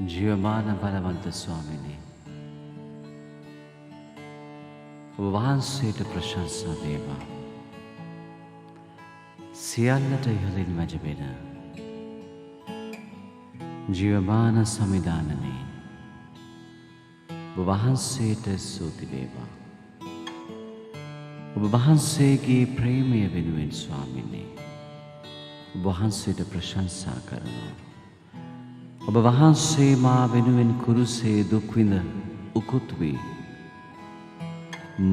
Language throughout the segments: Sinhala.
ජීවමාන බලවන්ත ස්වාමිනේ, ඔබ වහන්සේට ප්‍රශංසා වේවා. සියල්ලට ඉහළින් වැජබෙන ජීවමාන සමිධානනේ, ඔබ වහන්සේට ස්තුති වේවා. ඔබ වහන්සේගේ ප්‍රේමය වෙනුවෙන් ස්වාමිනේ, ඔබ වහන්සේට ප්‍රශංසා කරනවා. ඔබ වහන්සේ මා වෙනුවෙන් කුරුසේ දුක්විඳ උකුත් වී,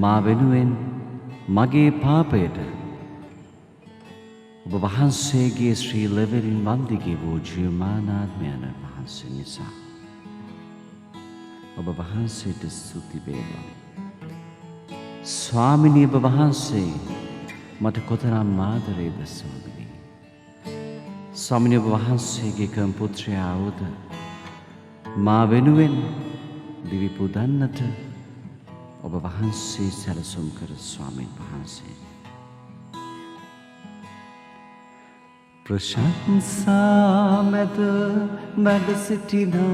මා වෙනුවෙන් මගේ පාපයට ඔබ වහන්සේගේ ශ්‍රී ලෙවරින් වන්දිගේ වූ ජීවමානාත්මයන් වහන්සේ නිසා ඔබ වහන්සේට ස්තුති වේවා. ස්වාමිනී, ඔබ වහන්සේ මට කොතරම් ආදරේද ස්වාමිනී. ස්වාමිනී, ඔබ වහන්සේගේ එකම පුත්‍රයා වූද මා වෙනුවෙන් දිවි පුදන්නට ඔබ වහන්සේ සැලසුම් කර ස්වාමීන් වහන්සේ. ප්‍රශංසා මැද මැද සිටිනා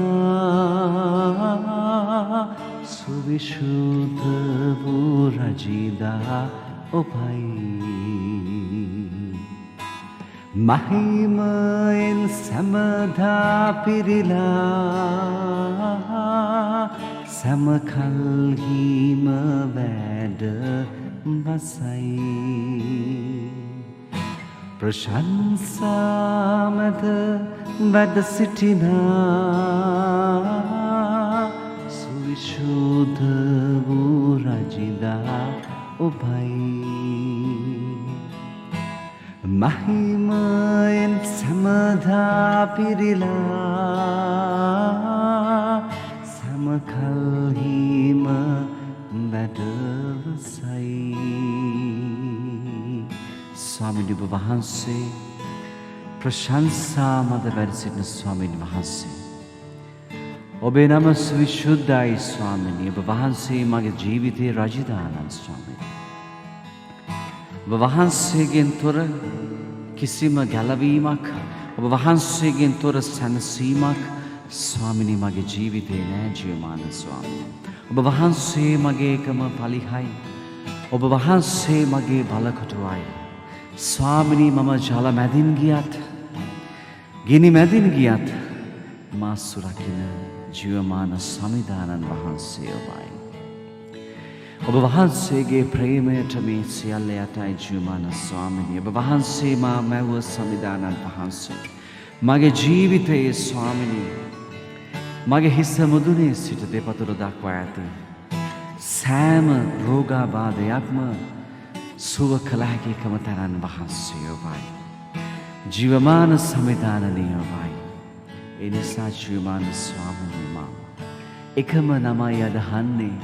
සුවිශුද්ධ වූ රජිදා ඔබයි. මහිමයෙන් සැමදා පිරිලා සැමකල්හිම වැඩ වසයි. ප්‍රශංසා මැද වැඩ සිටිනා සුවිශුද්ධ වූ රජිදා ඔබයි. මහිමයෙන් සැමදා පිරිලා සැමකල්හිම වැඩවසයි. ස්වාමීන් වහන්සේ ප්‍රශංසා මත වැඩ සිටින ස්වාමීන් වහන්සේ, ඔබේ නම සවිශුද්ධයි ස්වාමීනි. ඔබ වහන්සේ මගේ ජීවිතයේ රජිදානන් ස්වාමීනි. ඔබ වහන්සේගෙන් තොර කිසිම ගැලවීමක්, ඔබ වහන්සේගෙන් තොර සැනසීමක් ස්වාමිනී මගේ ජීවිතේ නෑ ජීවමාන ස්වාමී. ඔබ වහන්සේ මගේ එකම පලිහයි. ඔබ වහන්සේ මගේ බලකොටුවයි. ස්වාමිනී, මම ජල මැදින් ගියත් ගිනි මැදින් ගියත් මා සුරකින ජීවමාන සමිධානන් වහන්සේ ඔබයි. ඔබ වහන්සේගේ ප්‍රේමයට මේ සියල්ල යටයි ජීවමාන ස්වාමිනී. ඔබ වහන්සේ මා මැව්ව සමිධානන් වහන්සේ මගේ ජීවිතයේ ස්වාමිනී, මගේ හිස මුදුනේ සිට දෙපතුර දක්වා ඇති සෑම රෝගාබාධයක්ම සුව කළ හැකි එකම තැනන් වහන්සේ ඔබයි. ජීවමාන සමිධානනී ඔබයි. ඒ නිසා ජීවමාන ස්වාමිනී, මා එකම නමයි අදහන්නේ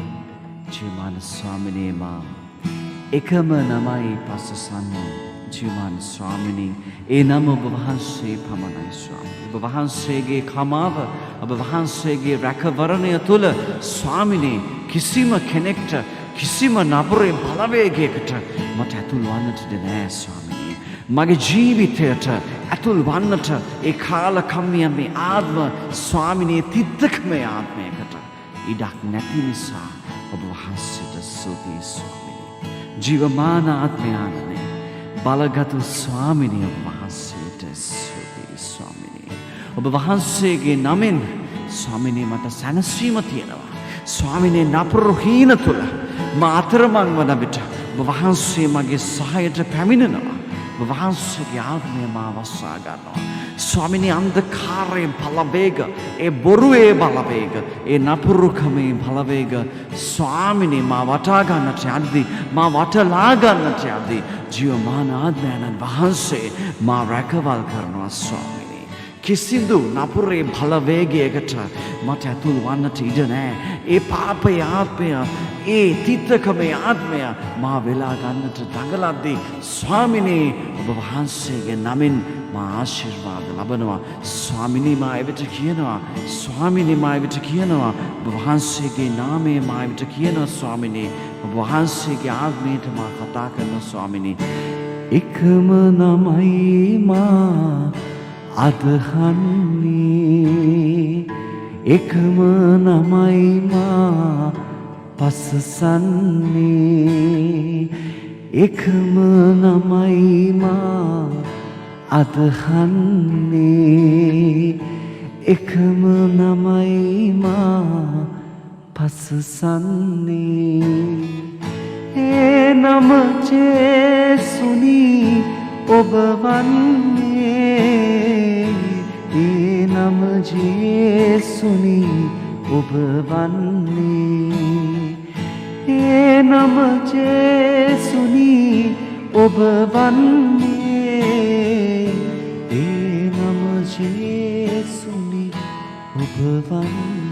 ජීවමාන ස්වාමිනී. මා එකම නමයි පසසන්නේ ජීවමාන ස්වාමිනී. ඒ නම ඔබ වහන්සේ පමණයි ස්වාමී. ඔබ වහන්සේගේ කමාව, ඔබ වහන්සේගේ රැකවරණය තුළ ස්වාමිනී කිසිම කෙනෙක්ට කිසිම නපුරේ බලවේගයකට මට ඇතුල් වන්නට නෑ ස්වාමිනී. මගේ ජීවිතයට ඇතුල් වන්නට ඒ කාලකම්මිය මේ ආත්ම ස්වාමිනී තිත්තකමේ ආත්මයකට ඉඩක් නැති නිසා ඔබ වහන්සේට ස්තුතියි ස්වාමිනී. ජීවමාන ආත්මයානනේ බලගතු ස්වාමිනී, ඔබ වහන්සේට ස්තුතියි ස්වාමිනී. ඔබ වහන්සේගේ නමෙන් ස්වාමිනී මට සැනසීම තියෙනවා. ස්වාමිනී, නපුරු හීන තුළ මා අතරමං වන විට ඔබ වහන්සේ මගේ සහයට පැමිණෙනවා. ඔබ වහන්සේගේ ආත්මය මා වස්සා ගන්නවා. ස්වාමිනී, අන්ධකාරයේ බලවේග, ඒ බොරුවේ බලවේග, ඒ නපුරුකමේ බලවේග ස්වාමිනී මා වටා ගන්නට යද්දී, මා වටලා ගන්නට යද්දී ජීවමාන ආත්මයන් වහන්සේ මා රැකවල් කරනවා ස්වාමිනී. කිසිදු නපුරේ බලවේගයකට මට ඇතුල් වන්නට ඉඩ නෑ. ඒ පාපයේ ආත්මය, ඒ තිත්තකමේ ආත්මය මා වෙලා ගන්නට දඟලද්දී ස්වාමිනී ඔබ වහන්සේගේ නමින් මා ආශිර්වාද ලබනවා. ස්වාමිනී, මා එවිට කියනවා, ස්වාමිනී මා එවිට කියනවා, ඔබ වහන්සේගේ නාමයේ මා එවිට කියනවා ස්වාමිනී, ඔබ වහන්සේගේ ආත්මයට මා කතා කරනවා ස්වාමිනී. එකම නමයි මා අදහන්නේ එකම නමයි මා පසසන්නේ එකම නමයි මා අදහන්නේ එකම නමයි මා පසසන්නේ ඒ නම ජේසුනි ඔබ වන්නේ ඒ නම ජේසුනි ඔබ වන්නේ ඒ නම ජේසුනි ඔබ වන්නේ ඒ නම ජේසුනි ඔබ වන්නේ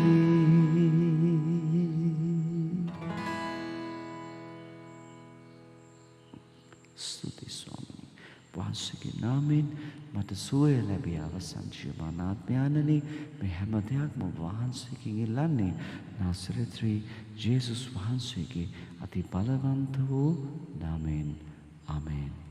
ස්තුති ස්වාමී වහන්සේගේ නාමයෙන් මට සුවය ලැබී අවසන් ජීවමානාත්මයාණනි මේ හැම දෙයක්ම වහන්සේකින් ඉල්ලන්නේ නාසරේත්‍රි ජේසුස් වහන්සේගේ අති බලවන්ත වූ නාමයෙන් ආමේන්